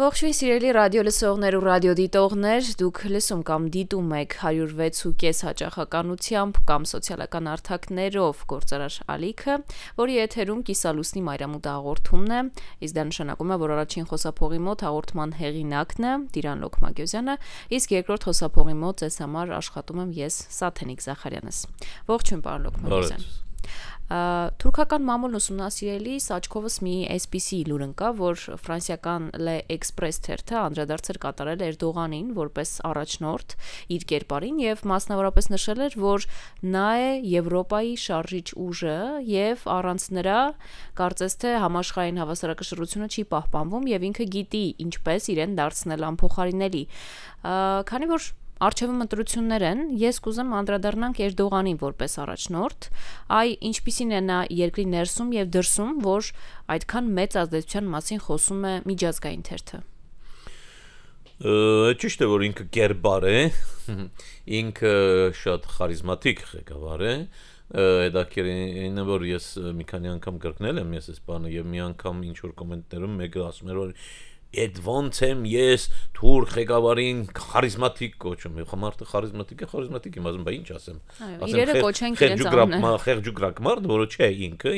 Ողջույն սիրելի ռադիո լսողներ ու ռադիո դիտողներ, դուք լսում կամ դիտում եք 106.5 հաճախականությամբ կամ սոցիալական հարթակներով գործարար ալիքը, որի եթերում կիսալուսնի մայրամուտ հաղորդումն է, իսկ դա նշանակում է, որ առաջին խոսափողի մոտ հաղորդման հեղինակն է Տիրան Լոքմագյոզյանը, իսկ երկրորդ խոսափողի մոտ ձեզ համար աշխատում եմ ես Սաթենիկ Զախարյանս։ Ողջույն, պարոն Լոքմագյոզյան։ Թուրքական մամուլն ուսումնասիրելիս աչքովս մի այսպիսի լուր ընկավ, որ ֆրանսիական Le Express թերթը անդրադարձ կատարել Էրդողանին որպես առաջնորդ իր կերպարին եւ մասնավորապես նշել էր, որ նա է Եվրոպայի շարժիչ ուժը եւ առանց նրա կարծես թե համաշխարհային հավասարակշռությունը չի պահպանվում եւ ինքը գիտի ինչպես իրեն դարձնել անփոխարինելի։ Քանի որ Արչևում ընտրություններ են, ես կուզեմ անդրադառնանք Էրդողանին որպես առաջնորդ, ինչպիսին է նա երկրի ներսում եւ դրսում, որ այդքան մեծ ազդեցության մասին խոսում է միջազգային թերթը։ Ճիշտ է, որ ինքը կերպար է, ինքը շատ խարիզմատիկ ղեկավար է, հետաքրքիրն է, որ ես մի քանի անգամ կրկնել եմ ես այս բանը եւ մի անգամ ինչ որ կոմենտներում մեկը ասում էր, որ Այդ ոնց եմ ես թուրք ղեկավարին խարիզմատիկ կոչում եմ, մարդը խարիզմատիկ է, իմ ասում, բա ինչ ասեմ։ Իրերը կոչենք իրենց անունը։ Խեղճուկրակ մարդ, որը չէ ինքը,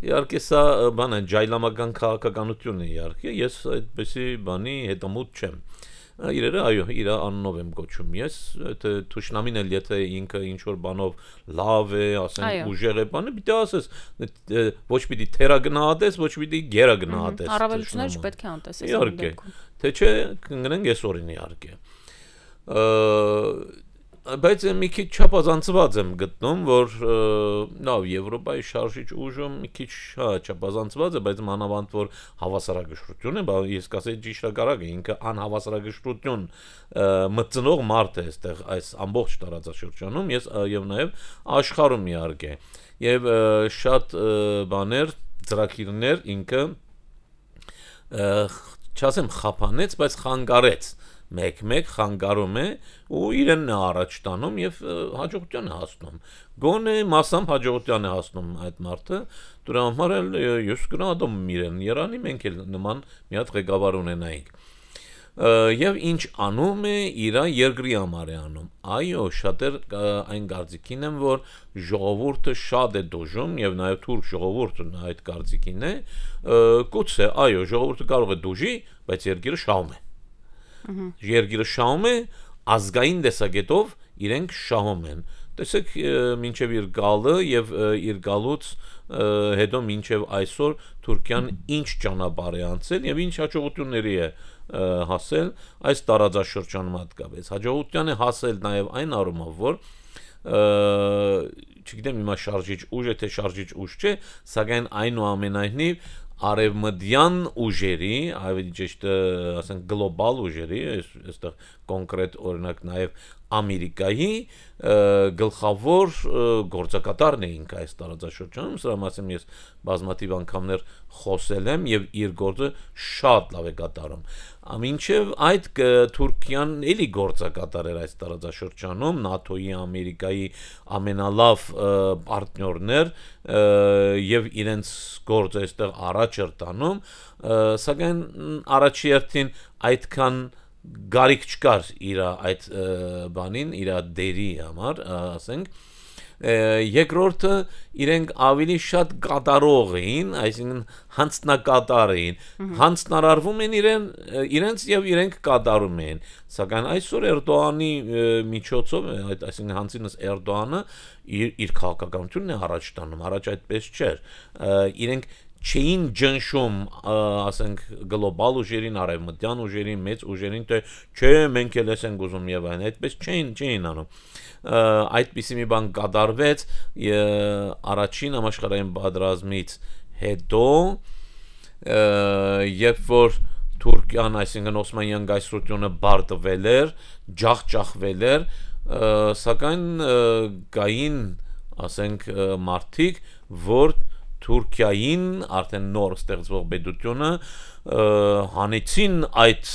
իհարկե սա բան է, ջայլամական քաղաքականություն է իհարկե, ես այդպեսի բանի հետամուտ չեմ։ Իրերը, այո, իր անունով եմ կոչում ես, եթե թուշնամին էլ եթե ինքը ինչ որ բանով լավ է, ասենք ուժեղ է բանը, պիտի ասես, ոչ պիտի թերագնահատես, ոչ պիտի գերագնահատես։ Առավելությունները չպետք է անտեսես։ Իհարկե, թե չէ կընկնենք այսօրին իհարկե։ Բայց մի քիչ չափազանցված եմ գտնում, որ լավ Եվրոպայի շարժիչ ուժը մի քիչ չափազանցված է, բայց մանավանդ որ հավասարակշռություն է, բայց ես կասեի ճիշտակարակ է, ինքը անհավասարակշռություն մտցնող մարդ է այստեղ այս ամբողջ տարածաշրջանում, եւ նաեւ աշխարհում իհարկե։ Եվ շատ բաներ, ծրագիրներ ինքը չասեմ խափանեց, բայց խանգարեց մեկ խանգարում է ու իրեն է առաջ տանում եւ հաջողության է հասնում գոնե մասամբ հաջողության է հասնում այդ մարդը դրա համար էլ ես գնահատում իրեն Երանի մենք էլ նման մի հատ ղեկավար ունենայինք եւ ինչ անում է իր երկրի համար է անում այո շատեր այն կարծիքին են որ ժողովուրդը շատ է դոժում եւ նաեւ թուրք ժողովուրդը այդ կարծիքին է գուցե այո ժողովուրդը կարող է դոժի բայց երկիրը շահում է Երկիրը շահում է ազգային տեսակետով իրենք շահում են տեսեք մինչև իր գալը եւ իր գալուց հետո մինչև այսօր Թուրքիան ինչ ճանապարհ է անցել եւ ինչ հաջողությունների է հասել այս տարածաշրջանում հատկապես հաջողության է հասել նաեւ այն առումով որ չգիտեմ հիմա շարժիչ ուժ է թե շարժիչ ուժ չէ սակայն այնուամենայնիվ արևմտյան ուժերի, ավելի ճիշտ ասենք գլոբալ ուժերի, այստեղ կոնկրետ օրինակ նաև Ամերիկայի գլխավոր գործակատարն է ինքը այս տարածաշրջանում, սրա մասին ես բազմաթիվ անգամներ խոսել եմ եւ իր գործը շատ լավ է կատարում։ Մինչև այդ Թուրքիան էլի գործակատար էր այս տարածաշրջանում, ՆԱԹՕ-ի, Ամերիկայի ամենալավ պարտներներ եւ իրենց գործը այստեղ առաջ էր տանում, սակայն առաջի հերթին այդքան գարիք չկար իր այդ բանին, իր դերի համար, ասենք երկրորդը իրենք ավելի շատ կատարող էին, այսինքն հանձնակատար էին, հանձնարարվում են իրենց եւ իրենք կատարում էին, սակայն այսօր Էրդողանի միջոցով, այսինքն հանցինս Էրդողանը իր քաղաքականությունն է առաջ տանում, առաջ այդպես չէր, իրենք չէին ջնշում, ասենք գլոբալ ուժերին, արևմտյան ուժերին, մեծ ուժերին, թե չէ, մենք էլ ենք ուզում եւ այն, այդպես չէին անում։ Այդպիսի մի բան կատարվեց առաջին համաշխարհային պատերազմից հետո, երբ որ Թուրքիան, այսինքն Օսմանյան գայսրությունը բարդվել էր, ջախջախվել էր, սակայն կային, ասենք, մարդիկ, որ Թուրքիային արդեն նոր ստեղծվող պետությունը հանեցին այդ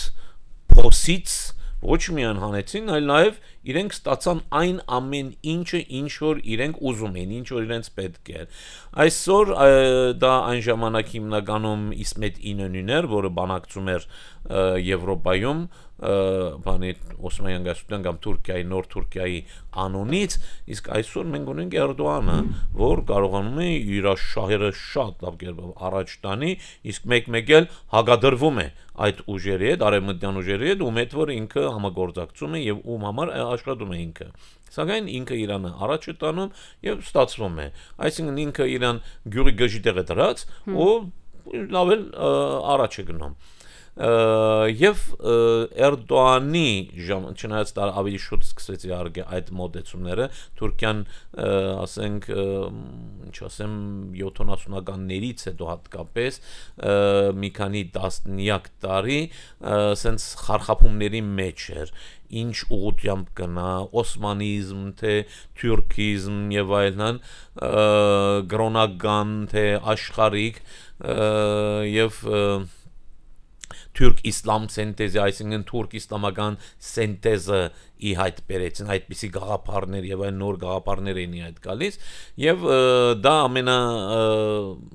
փոսից ոչ միայն հանեցին, այլ նաև իրենք ստացան այն ամեն ինչը, ինչ որ իրենք ուզում էին, ինչ որ իրենց պետք էր։ Այսօր դա այն ժամանակ հիմնականում Իսմետ Ինոնին էր, որը բանակցում էր Եվրոպայում, բանի Օսմանյան գասության կամ Թուրքիայի, Նոր Թուրքիայի անունից, իսկ այսօր մենք ունենք Էրդողանը, որ կարողանում է իր շահերը շատ լավ կերպով առաջ տանի, իսկ մեկ-մեկ էլ հագադրվում է այդ ուժերի հետ, արևմտյան ուժերի հետ, ում հետ որ ինքը համագործակցում է եւ ում համար աշխատում է ինքը։ Սակայն ինքը Իրանը առաջ է տանում եւ ստացվում է։ Այսինքն ինքը Իրան գյուղի գժի տեղ է դրած ու լավ էլ առաջ է գնում։ Եվ Էրդողանի չնայած դա ավելի շուտ սկսեց իհարկե այդ մոտեցումները Թուրքիան ասենք ինչ ասեմ 70-ականներից հետո հատկապես մի քանի տասնյակ տարի սենց խարխափումների մեջ էր ինչ ուղղությամբ գնա օսմանիզմ թե թուրքիզմ եւ այլն գրոնական թե աշխարհիկ եւ թուրք-իսլամ սինտեզը, այսինքն թուրք-իսլամական սինտեզը ի հայտ բերեցին, այդպիսի գաղափարներ եւ այն նոր գաղափարներ էին ի հայտ գալիս եւ դա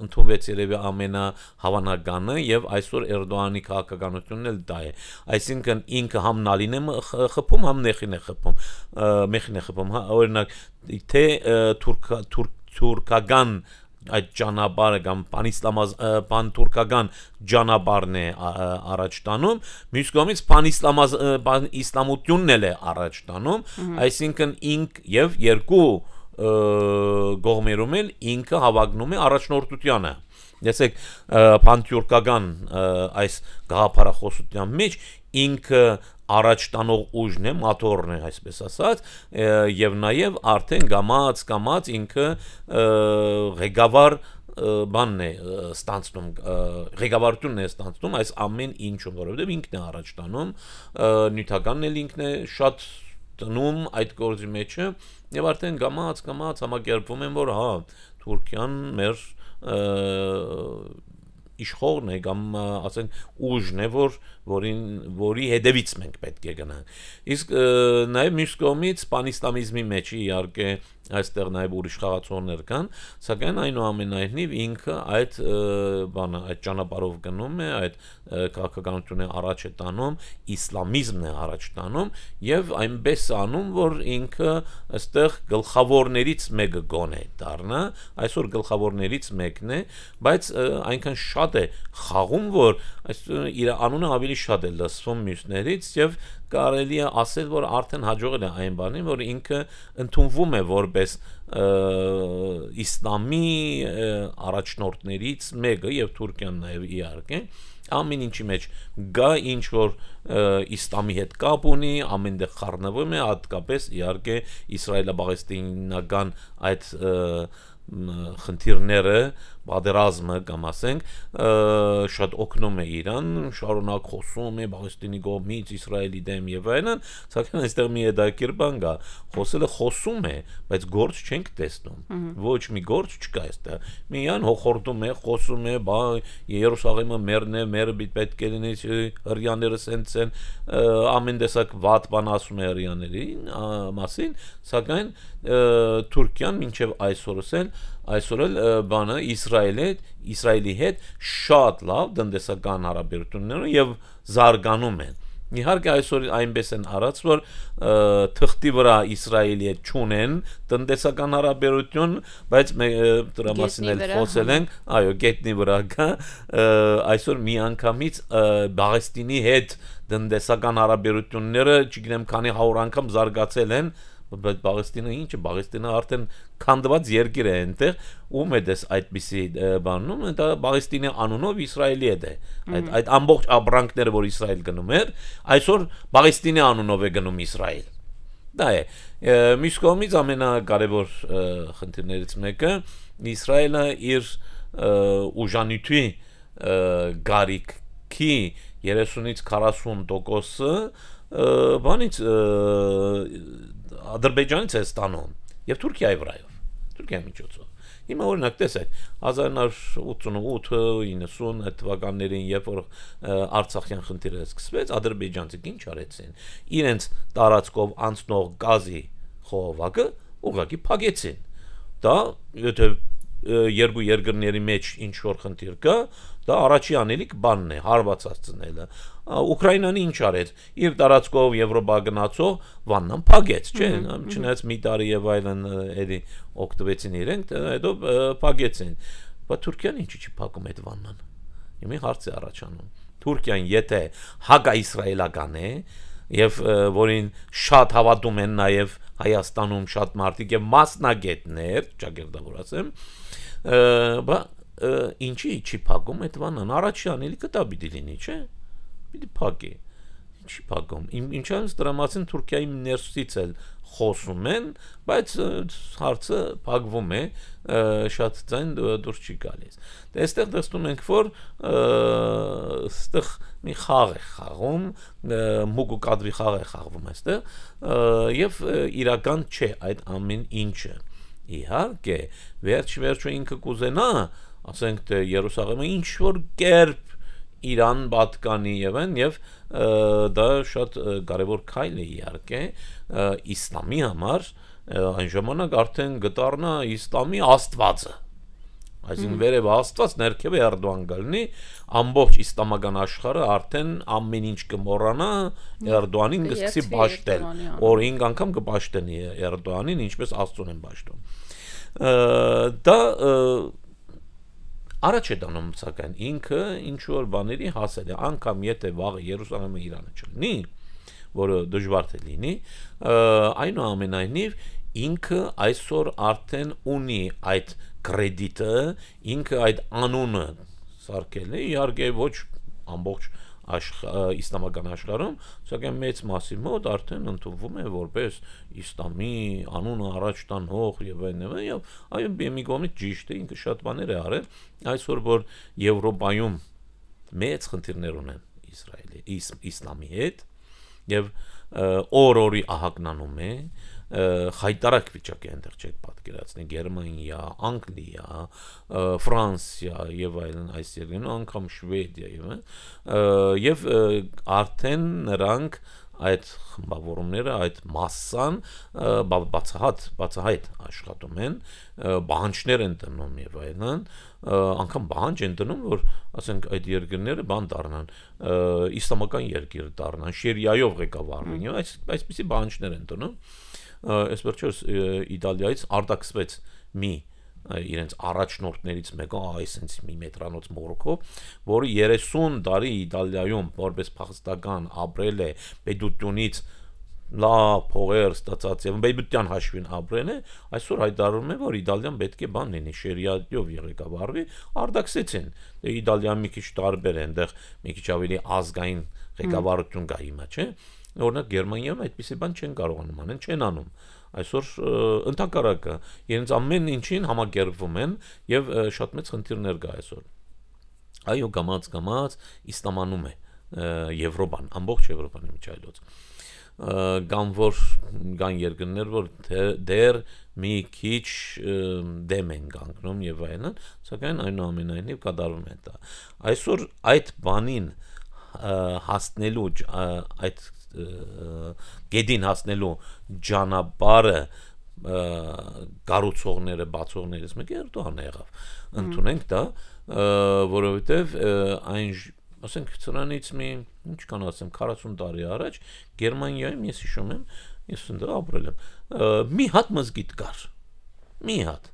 ընդունվեց երևի ամենահավանականը եւ այսօր Էրդողանի քաղաքականությունն էլ դա է, այսինքն ինքը համ նալին է խփում, համ նեխին է խփում, օրինակ թե թուրքական այդ ճանապարհը կամ պանթուրքական ճանապարհն է առաջ տանում, մյուս կողմից պանիսլամությունն էլ է առաջ տանում, այսինքն ինք եւ երկու կողմերում էլ ինքը հավակնում է առաջնորդությանը։ Տեսեք, պանթուրքական այս գաղափարախոսության մեջ ինքը առաջ տանող ուժն է, մատորն է, այսպես ասած, եւ նաեւ արդեն գամած ինքը ղեկավար բանն է ստանցնում, ղեկավարությունն է ստանցնում այս ամեն ինչում, որովհետեւ ինքն է առաջ տանում, նյութականն էլ ինքն է շատ տնում այդ գործի մեջը եւ արդեն գամած համակերպվում են, որ հա Թուրքիան մեր իշխողն է կամ ասենք ուժն է, որի հետևից մենք պետք է գնանք։ Իսկ նաև մյուս կողմից պանիսլամիզմի մեջ իհարկե այստեղ նաև ուրիշ խաղացողներ կան, սակայն այնուամենայնիվ ինքը այդ ճանապարհով գնում է, այդ քաղաքականությունն է առաջ է տանում, իսլամիզմն է առաջ տանում եւ այնպես անում, որ ինքը այստեղ գլխավորներից մեկը գոնե դառնա, այսօր գլխավորներից մեկն է, բայց այնքան շատ է խաղում, որ իր անունը ավելի շատ է լսվում մյուսներից եւ կարելի է ասել, որ արդեն հաջողել է այն բանին, որ ինքը ընդունվում է որպես իսլամի առաջնորդներից մեկը եւ Թուրքիան նաեւ իհարկե ամեն ինչի մեջ գա ինչ որ իսլամի հետ կապ ունի, ամենտեղ խառնվում է, հատկապես իհարկե իսրայելա-պաղեստինական այդ խնդիրները, պատերազմը կամ ասենք շատ օգնում է Իրան, շարունակ խոսում է Պաղեստինի կողմից Իսրայելի դեմ եւ այլն, սակայն այստեղ մի հետաքրքիր բան կա, խոսելը խոսում է, բայց գործ չենք տեսնում, ոչ մի գործ չկա այստեղ, միայն հոխորտում է, խոսում է, բա Երուսաղեմը մերն է, մերը պետք է լինի, հрьяաները սենց են, ամեն տեսակ վատ բան ասում է հрьяաների մասին, սակայն Թուրքիան մինչև այսօր էլ բանը Իսրայելի հետ շատ լավ տնտեսական հարաբերություններ եւ զարգանում են։ Իհարկե այսօր այնպես են արած, որ թղթի վրա Իսրայելի հետ չունեն տնտեսական հարաբերություն, բայց դրա մասին էլ խոսել ենք, այո, գետնի վրա կա, այսօր միանգամից Պաղեստինի հետ տնտեսական հարաբերությունները, չգիտեմ, քանի 100 անգամ զարգացել են, բայց Պաղեստինը ինչը, Պաղեստինը արդեն քանդված երկիր է այնտեղ, ում է դες այդպիսի բանում, դա Պաղեստինի անունով Իսրայելի հետ է, այդ ամբողջ ապրանքները, որ Իսրայել գնում էր, այսօր Պաղեստինի անունով է գնում Իսրայել։ Դա է, մյուս կողմից ամենակարևոր խնդիրներից մեկը Իսրայելը իր ուժանույթի գարիքի 30-ից 40%-ը բանից Ադրբեջանից է ստանում եւ Թուրքիայի վրայով, Թուրքիայի միջոցով։ Հիմա օրինակ տեսեք 1988-90 թվականներին, երբ որ Արցախյան խնդիրը սկսվեց, ադրբեջանցիք ինչ արեցին։ Իրենց տարածքով անցնող գազի խողովակը ուղղակի փակեցին։ Դա եթե երկու երկրների մեջ ինչ որ խնդիր կա, դա առաջի անելիք բանն է, հարվածած ծնելը։ Ուկրաինան ինչ արեց։ Իր տարածքով Եվրոպա գնացող վաննան փակեց, չէ՞։ Չնայած մի տարի եւ այլն էլի օգտվեցին իրենք, հետո փակեցին։ Բայց Թուրքիան ինչի՞ չի փակում այդ վաննան։ Մի հարց է առաջանում։ Թուրքիան եթե հակաիսրայելական է եւ որին շատ հավատում են նաեւ Հայաստանում շատ մարդիկ եւ մասնագետներ, ճակերտավոր ասեմ, ինչի չի փակում այդ վանան, առաջի անելիքը դա պիտի լինի, չէ՞։ Պիտի փակի։ Ինչի փակում։ Ինչանց դրամացին Թուրքիայի ներսից էլ խոսում են, բայց հարցը փակվում է, շատ ձայն դուրս չի գալիս։ Դե այստեղ տեսնում ենք, որ այստեղ մի խաղ է խաղում, մուկ ու կադրի խաղ է խաղվում այստեղ, եւ իրական չէ այդ ամեն ինչը։ Իհարկե, վերջ-վերջո ինքը կուզենա, ասենք թե Երուսաղեմը ինչ որ կերպ Իրան պատկանի եւ դա շատ կարևոր քայլ է իհարկե իսլամի համար, այն ժամանակ արդեն գտարնա իսլամի աստվածը։ Այսինքն վերև աստված ներքև Էրդոան գալնի, ամբողջ իսլամական աշխարհը արդեն ամեն ինչ կմոռանա Էրդոանին կսկսի ճաշտել, որ 5 անգամ կճաշտենի Էրդոանին, ինչպես Աստծուն են ճաշտում։ Դա առաջ է դնում սակայն ինքը ինչ որ բաների հասել է, անգամ եթե վաղը Երուսաղեմը Իրանը չլինի, որը դժվար է լինի, այնուամենայնիվ ինքը այսօր արդեն ունի այդ կրեդիտը, ինքը այդ անունը սարքել է, իհարկե ոչ ամբողջ իսլամական աշխարհում, սակայն մեծ մասի մոտ արդեն ընդունվում է որպես իսլամի անունը առաջ տանող եւ այլն, եւ այո, մի կողմից ճիշտ է, ինքը շատ բաներ է արել, այսօր որ Եվրոպայում մեծ խնդիրներ ունեն Իսրայելի, իսլամի հետ եւ օր-օրի ահագնանում է, խայտարակ վիճակ է այնտեղ չեք պատկերացնի, Գերմանիա, Անգլիա, Ֆրանսիա եւ այլն այս երկրներում, անգամ Շվեդիա եւ արդեն նրանք այդ խմբավորումները, այդ մասսան բացահայտ աշխատում են, բանջներ են տնում եւ այլն, անգամ բանջ են տնում, որ ասենք այդ երկրները բան դառնան, իսլամական երկիր դառնան, շերիայով ղեկավարվեն, եւ այսպիսի բանջներ են տնում։ Այս վերջերս Իտալիայից արտաքսվեց մի իրենց առաջնորդներից մեկը, այսինքն մի մետրանոց մորոքով, որը 30 տարի Իտալիայում որպես փախստական ապրել է, պետությունից լավ փողեր ստացած եւ պետության հաշվին ապրել է, այսօր հայտարարում է, որ Իտալիան պետք է բան լինի, շերիայով ղեկավարվի, արտաքսեցին։ Դե Իտալիան մի քիչ տարբեր է, այնտեղ մի քիչ ավելի ազգային ղեկավարություն կա հիմա, չէ՞։ Օրինակ Գերմանիայում այդպիսի բան չեն կարողանում անեն, չեն անում։ Այսօր ընդհանրակը իրենց ամեն ինչին համակերպվում են եւ շատ մեծ խնդիրներ կա այսօր։ Այո, գամած իսլամանում է Եվրոպան, ամբողջ Եվրոպանի միջայլոց։ Կան երկրներ, որ դեռ մի քիչ դեմ են կանգնում եւ այլն, սակայն այնուամենայնիվ կատարվում է դա։ Այսօր այդ բանին հասնելու այդ գեդին հասնելու ճանապարհը կառուցողները, բացողներից մեկը Էրդոանը եղավ։ Ընդունենք դա, որովհետեւ այն ասենք ծրանից մի ինչ կան ասեմ 40 տարի առաջ Գերմանիայում ես հիշում եմ, ես այնտեղ ապրել եմ, մի հատ մզգիթ կար։ Մի հատ։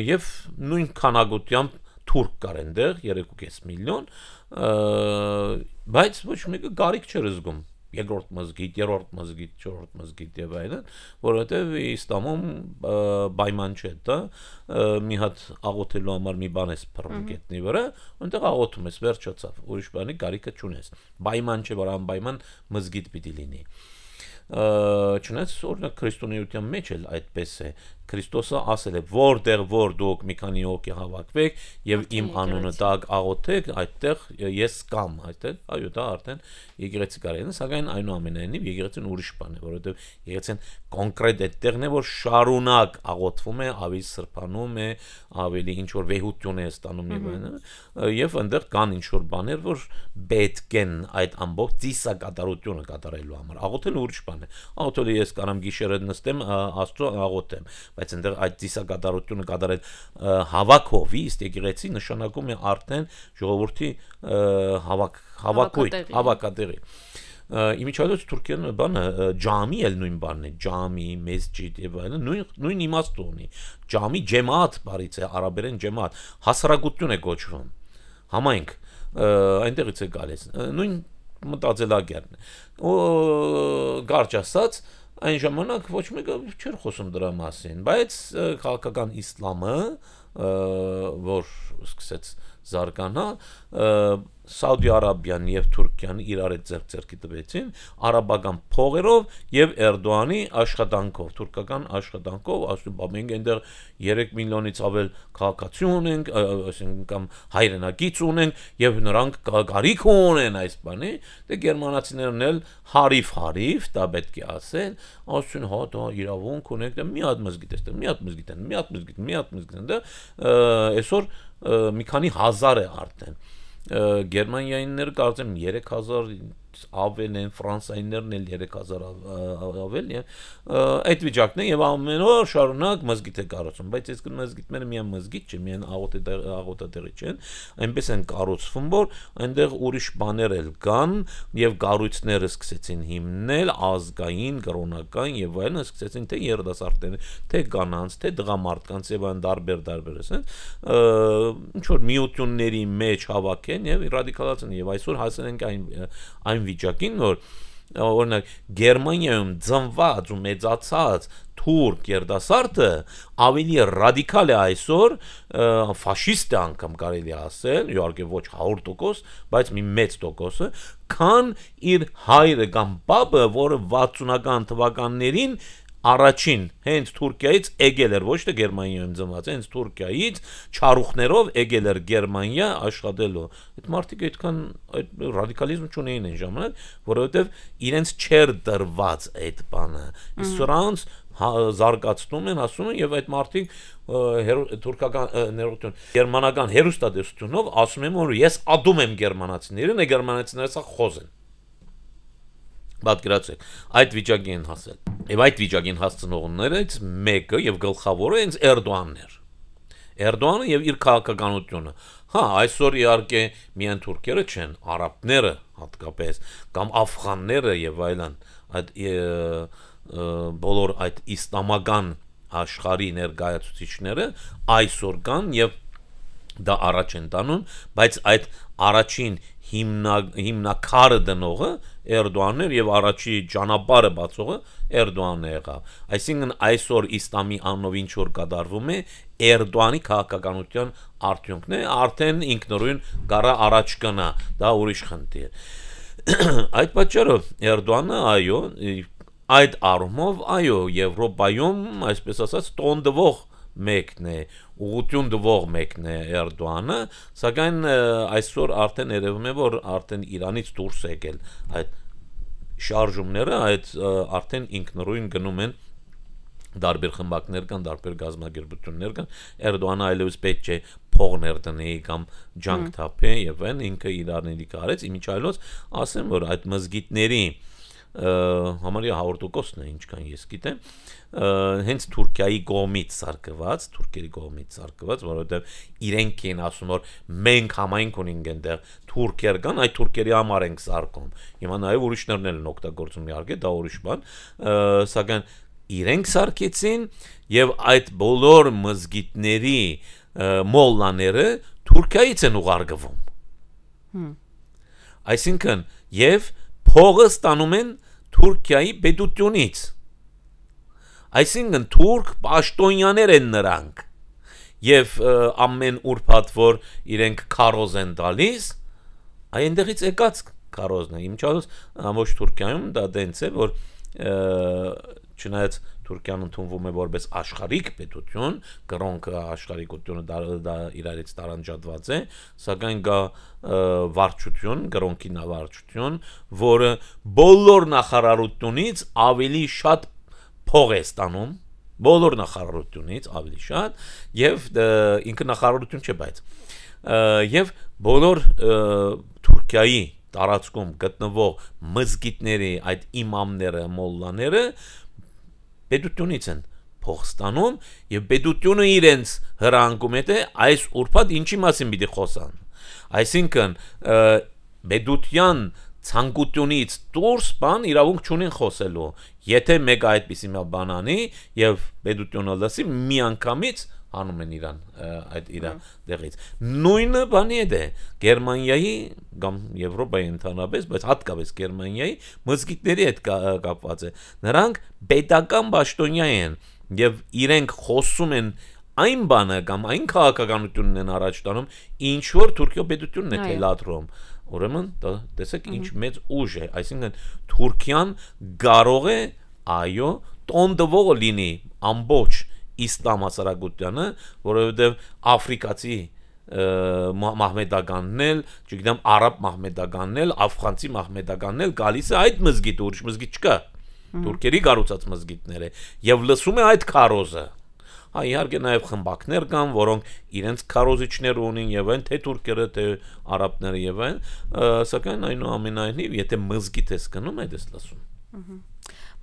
Եվ նույն քանակությամբ թուրք կար այնտեղ 3.5 միլիոն, բայց ոչ մեկը գարիք չէր զգում։ Երկրորդ մզգիթ, երրորդ մզգիթ, չորրորդ մզգիթ եւ այլն, որովհետեւ իսլամում պայման չէ դա, մի հատ աղոթելու համար մի բան ես փռում գետնի վրա, այնտեղ աղոթում ես, վերջացավ, ուրիշ բանի կարիքը չունես։ Պայման չէ, որ անպայման մզգիթ պիտի լինի։ չնայած օրինակ քրիստոնեության մեջ էլ այդպես է Քրիստոսը ասել է որտեղ որ դուք մի քանի հոգի հավաքվեք եւ իմ անունը տակ աղոթեք այդտեղ ես կամ այդտեղ այո դա արդեն եկեղեցի կարեն սակայն այնուամենայնիվ եկեղեցին ուրիշ բան է որովհետեւ եկեղեցին կոնկրետ այդտեղն է որ շարունակ աղոթվում է ավելի սրբանում է ավելի ինչ որ վեհություն է ստանում եւ այնտեղ կան ինչ որ բաներ որ պետք են այդ ամբողջ ծիսակատարությունը կատարելու համար աղոթելը ուրիշ բան է աղոթելը ես կարամ գիշերը նստեմ աստծո աղոթեմ բայց այնտեղ այդ ծիսակատարությունը կատարել հավաքով իսկ եկեղեցի նշանակում է արդեն ժողովրդի հավաքատեղի իմիջիայլոց Թուրքիան բանը ջամի էլ նույն բանն է ջամի մեզջիդ եւ այլն նույն իմաստ ունի ջամի ջեմաաթ բարից է արաբերեն ջեմաաթ հասարակություն է գոչվում համայնք այնտեղից է գալիս նույն մտածելակերպն է գարջ ասած այն ժամանակ ոչ մեկը չէր խոսում դրա մասին, բայց քաղաքական իսլամը, որ սկսեց զարգանալ, Սաուդի Արաբիան եւ Թուրքիան իրար հետ ձեռք-ձեռքի տվեցին արաբական փողերով եւ Էրդողանի աշխատանքով, թուրքական աշխատանքով, ասում բա մենք այնտեղ 3 միլիոնից ավել քաղաքացի ունենք, այսինքն կամ հայրենակից ունենք եւ նրանք կարիք ունեն այս բանի, դե գերմանացիներն էլ հարիվ, դա պետք է ասեն, ասում հա դա իրավունք ունենք, դա մի հատ մզգիտ, դա այսօր մի քանի հազար է արդեն Գերմանիայինները կարծեմ 3000 ավել են ֆրանսայիններն էլ 3000 ավել այդ վիճակն է եւ ամեն օր շարունակ մզգիթ է կառուցում բայց այս մզգիթները միայն մզգիթ չէ միայն աղոթատեղի չեն այնպես են կառուցվում որ այնտեղ ուրիշ բաներ էլ կան եւ կառույցները սկսեցին հիմնել ազգային կրոնական եւ այլն սկսեցին թե երիտասարդներ թե կանանց թե տղամարդկանց եւ այն դարբեր ինչ որ միությունների մեջ հավաքեն եւ ռադիկալացան եւ այսօր հասել ենք այն վիճակին որ օրինակ Գերմանիայում ծնված ու մեծացած թուրք երիտասարդը ավելի ռադիկալ է այսօր ֆաշիստ է անգամ կարելի ասել իհարկե ոչ 100% բայց մի մեծ տոկոսը քան իր հայրը կամ բաբը որը 60-ական թվականներին առաջին հենց Թուրքիայից եկել էր ոչ թե Գերմանիայում ծնված հենց Թուրքիայից չարուխներով եկել էր Գերմանիա աշխատելու այդ մարդիկ այդքան այդ ռադիկալիզմ չունեին այն ժամանակ որովհետև իրենց չէր դրված այդ բանը իսկ սրանց զարգացնում են ասում են եւ այդ մարդիկ թուրքական ներողություն գերմանական հերոստատեսությունով ասում են որ ես ադում եմ գերմանացիներին է գերմանացիները սա խոզ են Պատկերացրեք, այդ վիճակի են հասել։ Եվ այդ վիճակին հասցնողներից մեկը եւ գլխավորը հենց Էրդողանն էր։ Էրդողանը եւ իր քաղաքականությունը։ Հա, այսօր իհարկե միայն թուրքերը չեն, արաբները հատկապես կամ աֆղանները եւ այլն, այդ բոլոր այդ իսլամական աշխարհի ներկայացուցիչները այսօր կան եւ դա առաջ են տանում, բայց այդ առաջին հիմնակարը դնողը Էրդողանն էր եւ առաջի ճանապարհը բացողը Էրդողանն եղավ։ Այսինքն այսօր իսլամի անունով ինչ որ կատարվում է Էրդողանի քաղաքականության արդյունքն է, արդեն ինքնուրույն գարա առաջ կնա, դա ուրիշ խնդիր։ Այդ պատճառով Էրդողանը այո, այդ առումով այո, Եվրոպայում, այսպես ասած, տոնդվող մեկն է, ուղղություն դվող մեկն է Էրդողանը, սակայն այսօր արդեն երևում է, որ արդեն Իրանից դուրս եկել այդ շարժումները, այդ արդեն ինքնուրույն գնում են դարբեր խմբակներ կան, դարբեր գազམ་ագերբություններ կան, Էրդողանը այլևս պետք չէ փողներ դնի կամ ջանք թափի եւ այն ինքը իրարների կարեց, իմիջայլոց ասեմ, որ այդ մզգիթների համարյա 100%-ն է ինչքան ես գիտեմ հենց Թուրքիայի կողմից սարկված, թուրքերի կողմից սարկված, որովհետև իրենք են ասում որ մենք համայնք ունենք այնտեղ թուրքեր կան, այդ թուրքերի համար ենք սարկում։ Հիմա նաև ուրիշներն են օգտագործում իհարկե, դա ուրիշ բան, սակայն իրենք սարկեցին եւ այդ բոլոր մզգիթների մոլլաները Թուրքիայից են ուղարկվում։ Այսինքն եւ փողը ստանում են Թուրքիայի պետությունից։ Այսինքն թուրք պաշտոնյաներ են նրանք եւ ամեն ուրբաթ որ իրենք քարոզ են տալիս այնտեղից եկած քարոզն է իմիջիայլոց ամբողջ Թուրքիայում դա դենց է որ չնայած Թուրքիան ընդունվում է որպես աշխարհիկ պետություն, կրոնքը աշխարհիկությունը դա իրարից տարանջատված է, սակայն կա վարչություն, կրոնքի վարչություն, որը բոլոր նախարարությունից ավելի շատ փող է ստանում, բոլոր նախարարությունից ավելի շատ, եւ ինքը նախարարություն չէ, բայց եւ բոլոր Թուրքիայի տարածքում գտնվող մզգիտների այդ իմամները, մոլլաները պետությունից են փող ստանում եւ պետությունը իրենց հրանգում է թե այս ուրբաթ ինչի մասին պիտի խոսան, այսինքն պետության ցանկությունից դուրս բան իրավունք չունեն խոսելու, եթե մեկը այդպիսի մի բան անի եւ պետությունը լսի միանգամից հանում են իրան այդ իր դեղից նույնը բանի է Գերմանիայի կամ Եվրոպայի ընդհանրապես, բայց հատկապես Գերմանիայի մզգիտների հետ կապված է, նրանք պետական պաշտոնյա են եւ իրենք խոսում են այն բանը կամ այն քաղաքականությունն են առաջ տանում, ինչ որ Թուրքիո պետությունն է թելադրում, ուրեմն տեսեք ինչ մեծ ուժ է, այսինքն Թուրքիան կարող է այո տոնդվող լինի ամբողջ իսլամ հասարակությանը, որովհետև աֆրիկացի մահմեդականներ, չգիտեմ, արաբ մահմեդականներ, աֆղանցի մահմեդականներ գալիս է այդ մզգիտ, ուրիշ մզգիտ չկա, թուրքերի կառուցած մզգիտներ է, եւ լսում է այդ քարոզը։ Իհարկե նաև խմբակներ կան, որոնք իրենց քարոզիչներ ունին եւ այն թե թուրքերը, թե արաբները եւ այն, սակայն այնուամենայնիվ, եթե մզգիտ ես գնում, այդ ես լսում։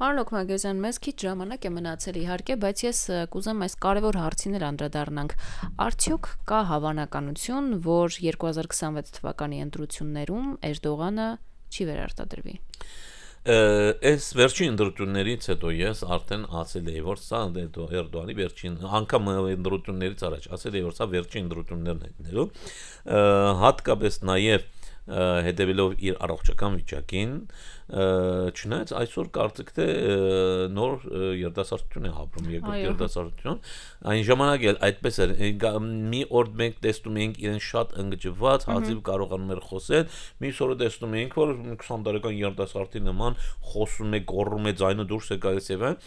Պարոն Լոկմագեզյան, մեզ քիչ ժամանակ է մնացել իհարկե, բայց ես կուզեմ այս կարևոր հարցին անդրադառնանք։ Արդյոք կա հավանականություն, որ 2026 թվականի ընտրություններում Էրդողանը չի վերարտադրվի։ Այս վերջին ընտրություններից հետո ես արդեն ասել եի, որ սա Էրդողանի վերջին անգամ ընտրություններից առաջ ասել եի, որ սա վերջին ընտրություններն են լինելու, հատկապես նաև հետևելով իր առողջական վիճակին, չնայած այսօր կարծիք թե նոր երիտասարդություն է ապրում, երկրորդ երիտասարդություն, այն ժամանակ էլ այդպես էր, մի օր մենք տեսնում էինք իրեն շատ ընկճված, հազիվ կարողանում էր խոսել, մյուս օրը տեսնում էինք, որ 20 տարեկան երիտասարդի նման խոսում է, գոռում է, ձայնը դուրս է գալիս եւ այն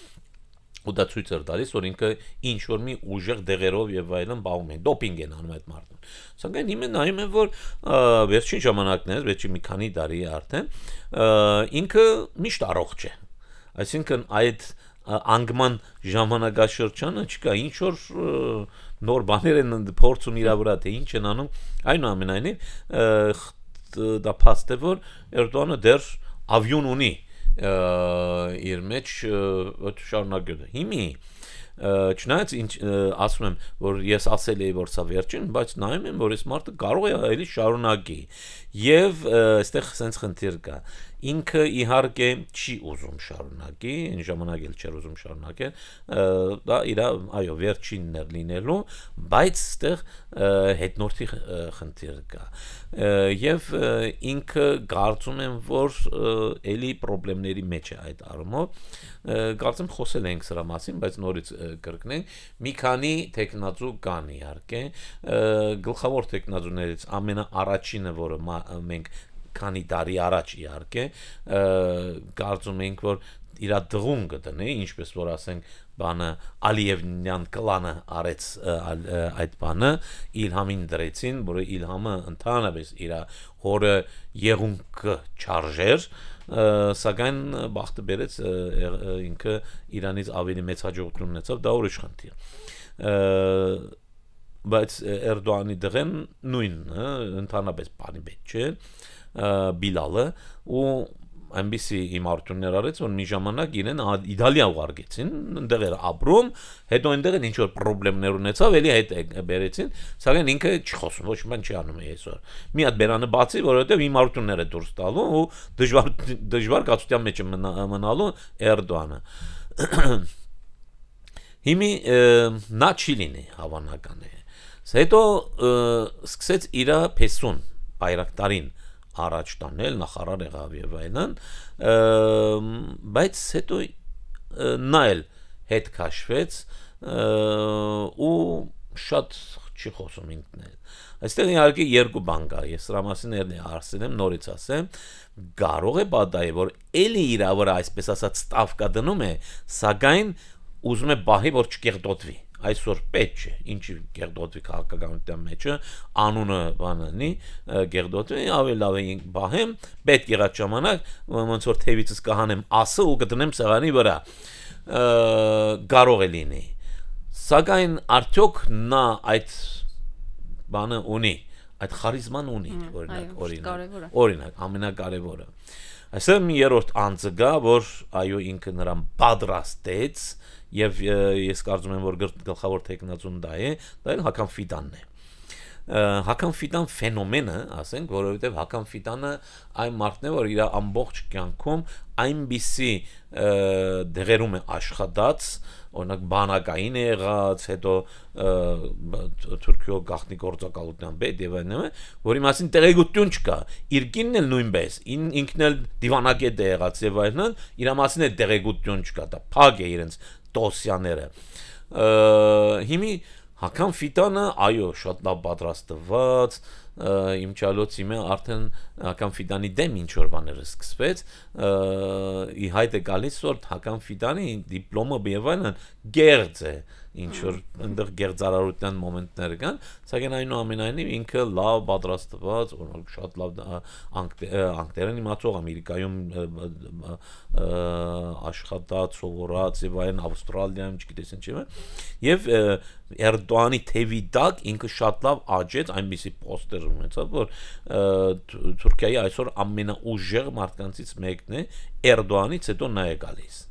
ու դա ցույց էր տալիս, որ ինքը ինչ որ մի ուժեղ դեղերով եւ այլն բաղում է, դոպինգ են անում այդ մարդուն։ Սակայն հիմա նայում եմ, որ վերջին ժամանակներս, վերջին մի քանի տարի արդեն ինքը միշտ առողջ է։ Այսինքն այդ անգման ժամանակաշրջանը չկա, ինչ որ նոր բաներ են փորձում իր վրա, թե ինչ են անում, այնուամենայնիվ դա փաստ է, որ Էրդողանը դեռ ավյուն ունի իր մեջ շարունակել է։ Հիմի չնայած ինչ ասում եմ, որ ես ասել էի, որ սա վերջին, բայց նայում եմ, որ այս մարդը կարող է այլի շարունակի եւ այստեղ sense խնդիր կա։ Ինքը իհարկե չի ուզում շարունակի, այն ժամանակ էլ չէր ուզում շարունակել, դա իր այո վերջինն էր լինելու, բայց այստեղ հետնորդի խնդիր կա։ Եվ ինքը կարծում եմ, որ էլի խնդիրների մեջ է այդ առումով, կարծեմ խոսել ենք սրա մասին, բայց նորից կրկնենք, մի քանի տեխնացու կան իհարկե, գլխավոր տեխնացուներից ամենաառաջինը, որը մենք քանի տարի առաջ իհարկե կարծում ենք, որ իր դղուն կդնի, ինչպես որ ասենք բանը Ալիևնյան կլանը արեց այդ բանը, Իլհամին դրեցին, որը Իլհամը ընդհանրապես իր հորը եղունգը չարժեր, սակայն բախտը բերեց ինքը Իրանից ավելի մեծ հաջողություն ունեցավ, դա ուրիշ խնդիր։ Բայց Էրդողանի դղեն նույնը ընդհանրապես բանի պետք չէ, Բիլալը ու այնպիսի իմարություններ արեց, որ մի ժամանակ իրեն Իտալիա ուղարկեցին, այնտեղ էր ապրում, հետո այնտեղ ինչ որ խնդիրներ ունեցավ, էլի հետ բերեցին, սակայն ինքը չի խոսում, ոչ մի բան չի անում այսօր։ Մի հատ բերանը բացի, որովհետև իմարություններ է դուրս տալու ու դժվար կացության մեջ է մնալու Էրդողանը։ Հիմի նա չի լինի հավանական է։ Հետո սկսեց իր փեսուն բայրակտարին առաջ տանել, նախարար եղավ եւ այլն, բայց հետո նա էլ հետ քաշվեց ու շատ չի խոսում ինքն է։ Այստեղ իհարկե երկու բան կա, ես դրա մասին ասեմ, նորից ասեմ, կարող է պատահի, որ էլի իր վրա այսպես ասած ստավկա դնում է, սակայն ուզում է բահի, որ չկեղտոտվի։ Այսօր պետք չէ, ինչի կեղտոտվի քաղաքականության մեջը, անունը բանանի, կեղտոտվի, ավելի լավ է բահեմ, պետք եղած ժամանակ, ոնց որ թևիցս կհանեմ ասը ու կդնեմ սեղանի վրա, կարող է լինի։ Սակայն արդյոք նա այդ բանը ունի, այդ խարիզման ունի, օրինակ, ամենակարևորը։ Այսօր մի երրորդ անձը կա, որ այո ինքը նրան պատրաստեց եւ ես կարծում եմ որ գլխավոր տեխնացուն դա է Հական Ֆիդանն է։ Հական Ֆիդան ֆենոմենը, ասենք, որովհետեւ Հական Ֆիդանը այն մարդն է, որ իր ամբողջ կյանքում այնպիսի դերերում է աշխատած, օրինակ բանակային է եղած, հետո Թուրքիո գաղտնի գործակալության պետ եւ այլն, որի մասին տեղեկություն չկա։ Իր կինն էլ նույնպես, ինքն էլ դիվանագետ է եղած եւ այլն, իր մասին էլ տեղեկություն չկա, դա փակ է իրենց տոսյաները։ Հիմի Հական Ֆիդանը, այո, շատ լավ պատրաստված, իմ չալոցի մե արդեն Հական Ֆիդանի դեմ ինչ որ բաներ սկսվեց, ի հայտ է գալիս որ Հական Ֆիդանի դիպլոմը եւ այլն գերձ է, ինչ որ այնտեղ գերձարարության մոմենտներ կան, սակայն այնուամենայնիվ ինքը լավ պատրաստված, օրինակ շատ լավ անկերեն իմացող Ամերիկայում աշխատած, սովորած եւ այլն Ավստրալիայում, չգիտես ինչի՞, եւ Էրդողանի թևի տակ ինքը շատ լավ աճեց, այնպիսի պոստեր ունեցավ, որ Թուրքիայի այսօր ամենաուժեղ մարդկանցից մեկն է, Էրդողանից հետո նա է գալիս։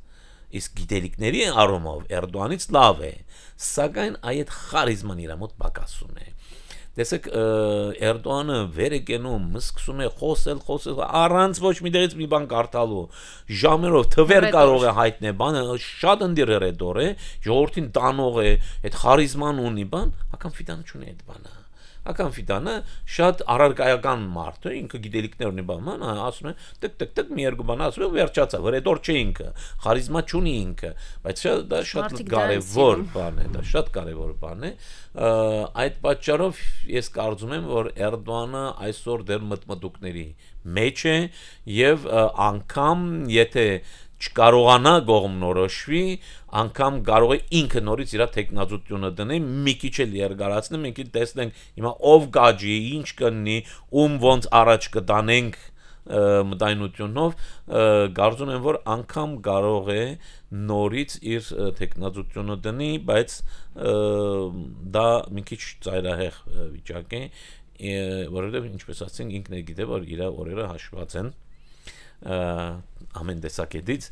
Իսկ գիտելիքների առումով Էրդողանից լավ է, սակայն այդ խարիզման իր մոտ պակասում է։ Տեսեք, Էրդողանը վեր է կենում, սկսում է խոսել առանց ոչ մի դերից մի բան կարդալու, ժամերով թվեր կարող է հայտնել, բանը շատ ընդիրերետոր է, ժողովրդին տանող է, այդ խարիզման ունի, բան, Հական Ֆիդանը չունի այդ բանը։ Հական Ֆիդանը շատ առարկայական մարդ է, ինքը գիտելիքներ ունի, բան, ասում է, տկ մի երկու բան ասում է, վերջացավ, հրետոր չէ ինքը, խարիզմա չունի ինքը, բայց դա շատ կարևոր բան է, դա շատ կարևոր բան է։ Այդ պատճառով ես կարծում եմ, որ Էրդողանը այսօր դեռ մտմտուկների մեջ է եւ անգամ եթե չկարողանա կողմնորոշվի, անգամ կարող է ինքը նորից իր տեխնազությունը դնել, մի քիչ էլ երկարացնել, մենք տեսնենք հիմա ով գաճի, ինչ կնի, ում ոնց առաջ կտանենք մտայնությունով, կարծում եմ որ անգամ կարող է նորից իր տեխնազությունը դնի, բայց դա մի քիչ ծայրահեղ վիճակ է, որովհետև ինչպես ասենք ինքն է գիտե որ իր օրերը հաշված են ամեն տեսակետից,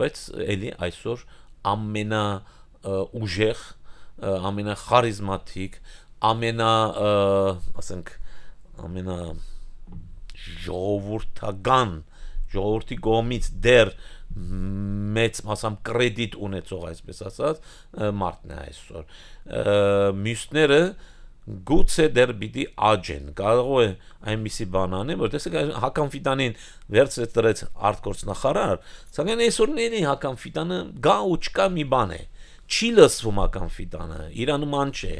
բայց էլի այսօր ամենա ուժեղ, ամենա խարիզմատիկ, ասենք ամենա ժողովրդական, ժողովրդի կողմից դեռ մեծ մասամբ կրեդիտ ունեցող այսպես ասած մարդն է այսօր։ Մյուսները գուցե դեռ պիտի աճեն, կարող է այնպիսի բան անել, որ տեսեք Հական Ֆիդանին վերցրեց դրեց արտգործնախարար, սակայն այսօրների Հական Ֆիդանը գա ու չկա մի բան է, չի լսվում Հական Ֆիդանը, իր նման չէ,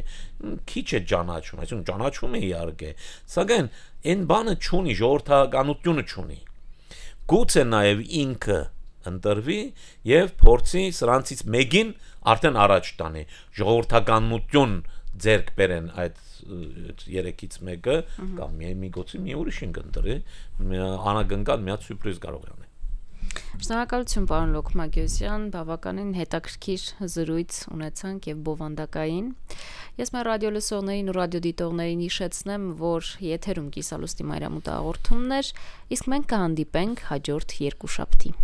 քիչ է ճանաչում, այսինքն ճանաչում է իհարկե, սակայն այն բանը չունի, ժողովրդականությունը չունի։ Գուցե նաև ինքը ընտրվի եւ փորձի սրանցից մեկին արդեն առաջ տանի, ժողովրդականություն ձերք բերեն այդ երեքից մեկը կամ մի գոցի մի ուրիշին կընտրի, անագնկալ մի հատ սյուրպրիզ կարող է անել։ Շնորհակալություն պարոն Լոքմագյոսյան, բավականին հետաքրքիր զրույց ունեցանք եւ բովանդակային։ Ես մեր ռադիո լսողներին ու ռադիոդիտողներին հիշեցնեմ, որ եթերում կիսալուստի մայրամուտ հաղորդումներ, իսկ մենք կհանդիպենք հաջորդ երկուշաբթի։